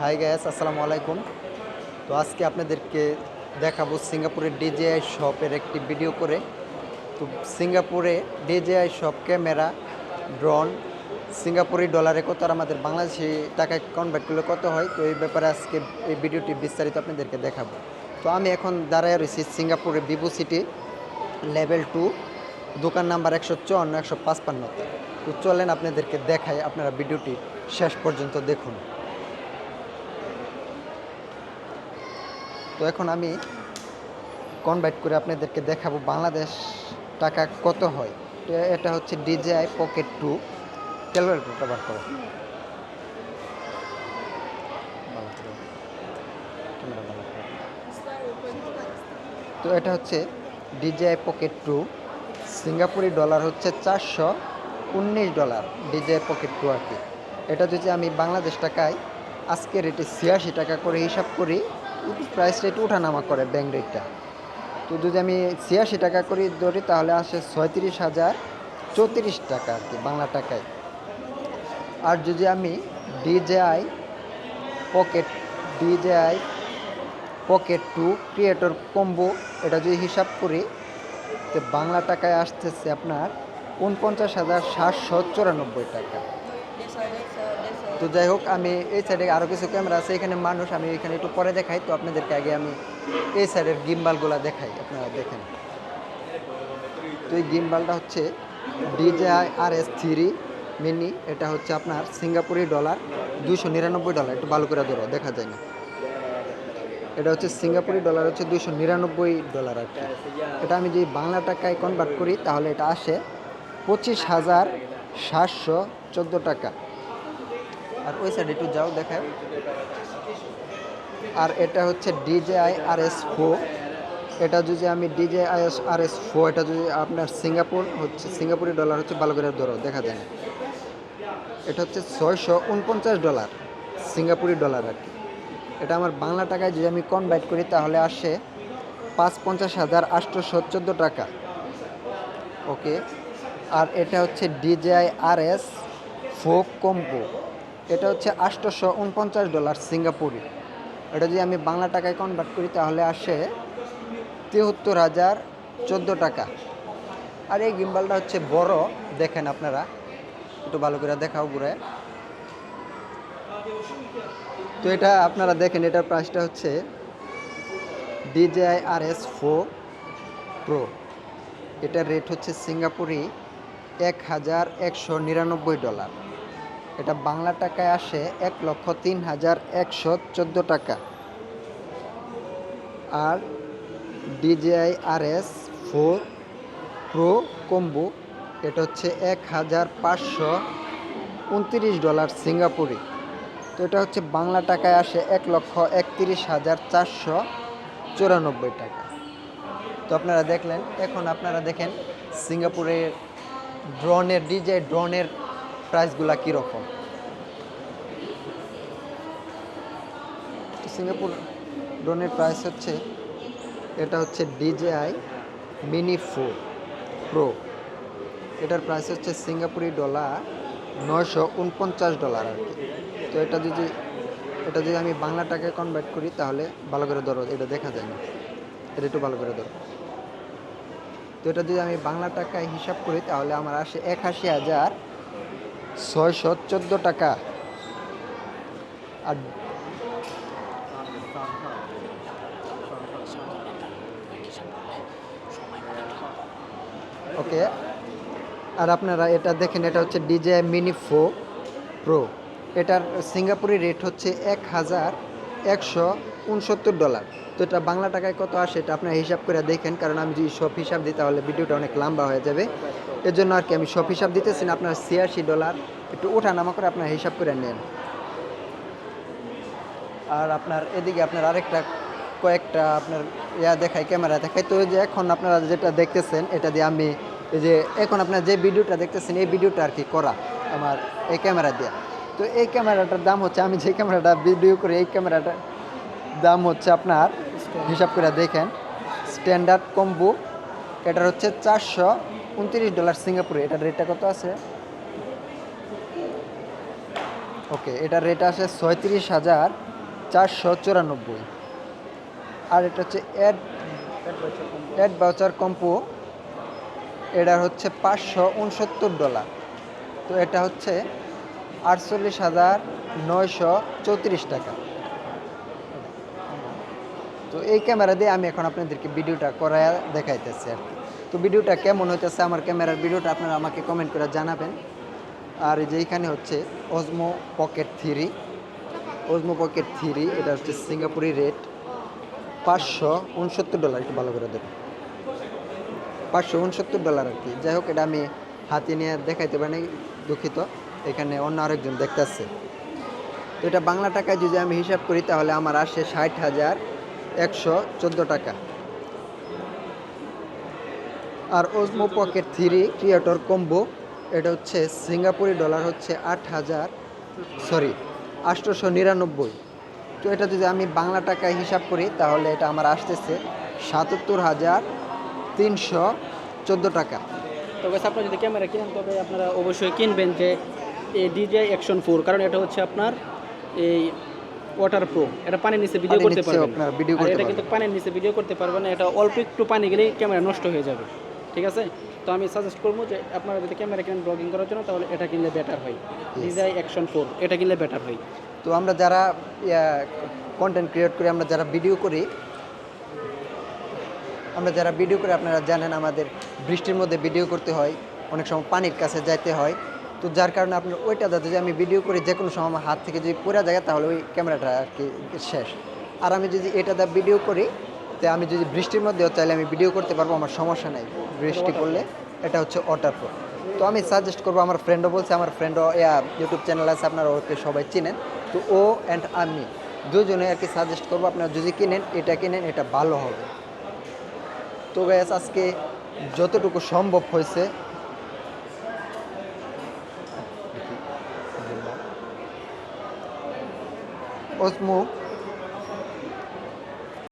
Hi guys, আসসালামু আলাইকুম। তো আজকে আপনাদেরকে দেখাবো সিঙ্গাপুরের ডিজেআই শপের একটি ভিডিও করে। তো সিঙ্গাপুরে ডিজেআই শপ ক্যামেরা, ড্রোন, সিঙ্গাপুরি ডলারে কত আর আমাদের বাংলাদেশি টাকায় কনভার্ট করলে কত হয়, তো এই ব্যাপারে আজকে এই ভিডিওটি বিস্তারিত আপনাদেরকে দেখাবো। তো আমি এখন দাঁড়ায় রয়েছি সিঙ্গাপুরের ভিভো সিটি লেভেল 2, দোকান নাম্বার 154 155। তো চলেন আপনাদেরকে দেখাই, আপনারা ভিডিওটি শেষ পর্যন্ত দেখুন। তো এখন আমি কনভার্ট করে আপনাদেরকে দেখাবো বাংলাদেশ টাকা কত হয়। তো এটা হচ্ছে ডিজেআই পকেট 2। ক্যালকুলেটরটা বার করো, ভালো করে, ক্যামেরা ভালো করে। তো এটা হচ্ছে ডিজেআই পকেট 2, সিঙ্গাপুরি ডলার হচ্ছে $419 ডিজেআই পকেট 2 আর কি। এটা যদি আমি বাংলাদেশ টাকায় আজকে রেটে 86 টাকা করে হিসাব করি, প্রাইস রেট ওঠানামা করে ব্যাংক রেটটা। তো যদি আমি 86 টাকা করে ধরি তাহলে আসে 36,034 টাকা আর কি বাংলা টাকায়। আর যদি আমি ডিজেআই পকেট 2 ক্রিয়েটর কম্বো এটা যদি হিসাব করি, তো বাংলা টাকায় আসতেছে আপনার 49,794 টাকা। তো যাই হোক, আমি এই সাইডে আরও কিছু ক্যামেরা আছে, এখানে মানুষ, আমি এখানে একটু পরে দেখাই। তো আপনাদেরকে আগে আমি এই সাইডের গিম্বালগুলো দেখাই, আপনারা দেখেন। তো এই গিম্বালটা হচ্ছে DJI RS3 মিনি। এটা হচ্ছে আপনার সিঙ্গাপুরি ডলার $299। একটু ভালো করে ধরো, দেখা যায় না। এটা হচ্ছে সিঙ্গাপুরি ডলার হচ্ছে $299 আর কি। এটা আমি যদি বাংলা টাকায় কনভার্ট করি তাহলে এটা আসে 25,714 টাকা। আর ওই সাইডে একটু যাও, দেখায়। আর এটা হচ্ছে DJI RS4। এটা যদি আমি DJI RS4 এটা যদি আপনার সিঙ্গাপুরি ডলার হচ্ছে, ভালো করে ধরো, দেখা যায় না। এটা হচ্ছে $649 সিঙ্গাপুরি ডলার আর কি। এটা আমার বাংলা টাকায় যদি আমি কনভার্ট করি তাহলে আসে 55,814 টাকা। ওকে। আর এটা হচ্ছে DJI RS4 কম্বো। এটা হচ্ছে $849 সিঙ্গাপুরি। এটা যদি আমি বাংলা টাকায় কনভার্ট করি তাহলে আসে 73,014 টাকা। আর এই গিম্বালটা হচ্ছে বড়, দেখেন আপনারা, একটু ভালো করে দেখাও ঘুরে। তো এটা আপনারা দেখেন, এটার প্রাইসটা হচ্ছে DJI RS4 Pro। এটার রেট হচ্ছে সিঙ্গাপুরি $1,199। এটা বাংলা টাকায় আসে 1,03,114 টাকা। আর DJI RS4 Pro কম্বো এটা হচ্ছে $1,529 সিঙ্গাপুরি। তো এটা হচ্ছে বাংলা টাকায় আসে 1,31,494 টাকা। তো আপনারা দেখলেন। এখন আপনারা দেখেন সিঙ্গাপুরের DJI ড্রোনের প্রাইসগুলা কীরকম। সিঙ্গাপুর ড্রোনের প্রাইস হচ্ছে, এটা হচ্ছে DJI মিনি 4 Pro। এটার প্রাইস হচ্ছে সিঙ্গাপুরি ডলার $949 আর কি। তো এটা যদি আমি বাংলা টাকায় কনভার্ট করি তাহলে, ভালো করে ধরো, এটা দেখা যায় না, এটা একটু ভালো করে ধরো। তো এটা যদি আমি বাংলা টাকায় হিসাব করি তাহলে আমার আসে 81,614 টাকা। আর ওকে। আর আপনারা এটা দেখেন, এটা হচ্ছে DJI মিনি 4 Pro। এটার সিঙ্গাপুরি রেট হচ্ছে $1,169। তো এটা বাংলা টাকায় কত আসে এটা আপনারা হিসাব করে দেখেন, কারণ আমি যদি সব হিসাব দিই তাহলে ভিডিওটা অনেক লম্বা হয়ে যাবে। এর জন্য আর কি আমি সব হিসাব দিতেছি না, আপনার $86 একটু ওঠানামা করে আপনার হিসাব করে নেন। আর আপনার এদিকে আপনার আরেকটা কয়েকটা আপনার দেখাই, ক্যামেরা দেখাই। তো যে এখন আপনারা যেটা দেখতেছেন, এটা দিয়ে আমি এই যে এখন আপনার যে ভিডিওটা দেখতেছেন এই ভিডিওটা আর কি করা আমার এই ক্যামেরা দিয়ে। তো এই ক্যামেরাটার দাম হচ্ছে, আমি যে ক্যামেরাটা ভিডিও করি এই ক্যামেরাটার দাম হচ্ছে আপনার, হিসাব করে দেখেন, স্ট্যান্ডার্ড কম্বো এটার হচ্ছে $429 সিঙ্গাপুরে। এটার রেটটা কত আছে? ওকে, এটার রেট আসে 36,000 494। আর এটা হচ্ছে অ্যাড ভাউচার কম্পো, এটার হচ্ছে $569। তো এটা হচ্ছে 48,934 টাকা। তো এই ক্যামেরা দিয়ে আমি এখন আপনাদেরকে ভিডিওটা করায় দেখাইতেছি আর কি। তো ভিডিওটা কেমন হইতেছে আমার ক্যামেরার ভিডিওটা আপনারা আমাকে কমেন্ট করে জানাবেন। আর এই যে এইখানে হচ্ছে ওজমো পকেট 3, ওজমো পকেট 3, এটা হচ্ছে সিঙ্গাপুরি রেট $569, একটু ভালো করে দেবেন, $569 আর কি। যাই হোক, এটা আমি হাতে নিয়ে দেখাইতে পারি, দুঃখিত, এখানে অন্য আরেকজন দেখতেছে। তো এটা বাংলা টাকায় যদি আমি হিসাব করি তাহলে আমার আসে 60,114 টাকা। আর ওজমো পকেট 3 ক্রিয়েটর কম্বো, এটা হচ্ছে সিঙ্গাপুরি ডলার হচ্ছে 899। তো এটা যদি আমি বাংলা টাকায় হিসাব করি তাহলে এটা আমার আসতেছে 77,314 টাকা। তো গাইস আপনারা যদি ক্যামেরা কিনেন তবে আপনারা অবশ্যই কিনবেন যে এই DJI Action 4, কারণ এটা হচ্ছে আপনার এই ওয়াটার প্রুফ, এটা পানির নিচে ভিডিও করতে পারবেন। আর এটা কিন্তু পানির নিচে ভিডিও করতে পারবেন না, এটা অল্প একটু পানি গেলেই ক্যামেরা নষ্ট হয়ে যাবে, ঠিক আছে? তো আমি সাজেস্ট করবো যে আপনারা যদি ক্যামেরা কিনেন ব্লগিং করার জন্য তাহলে এটা কিনলে বেটার হয়, DJI Action 4 এটা কিনলে বেটার হয়। তো আমরা যারা কন্টেন্ট ক্রিয়েট করি, আমরা যারা ভিডিও করি আপনারা জানেন আমাদের বৃষ্টির মধ্যে ভিডিও করতে হয়, অনেক সময় পানির কাছে যাইতে হয়। তো যার কারণে আপনার ওইটা যদি আমি ভিডিও করি যে কোনো সময় আমার হাত থেকে যদি পড়ে যায় তাহলে ওই ক্যামেরাটা আর কি শেষ। আর আমি যদি এটা দিয়ে ভিডিও করি তো আমি যদি বৃষ্টির মধ্যেও চাইলে আমি ভিডিও করতে পারবো, আমার সমস্যা নেই বৃষ্টি পড়লে। এটা হচ্ছে ওয়াটারপ্রুফ। তো আমি সাজেস্ট করবো, আমার ফ্রেন্ডও বলছে, আমার ফ্রেন্ডও ইউটিউব চ্যানেল আছে, আপনারা ওকে সবাই চিনেন। তো ও অ্যান্ড আমি দুজনে আর কি সাজেস্ট করবো আপনারা যদি কিনেন, এটা ভালো হবে। তো গাইস আজকে যতটুকু সম্ভব হয়েছে ওজমো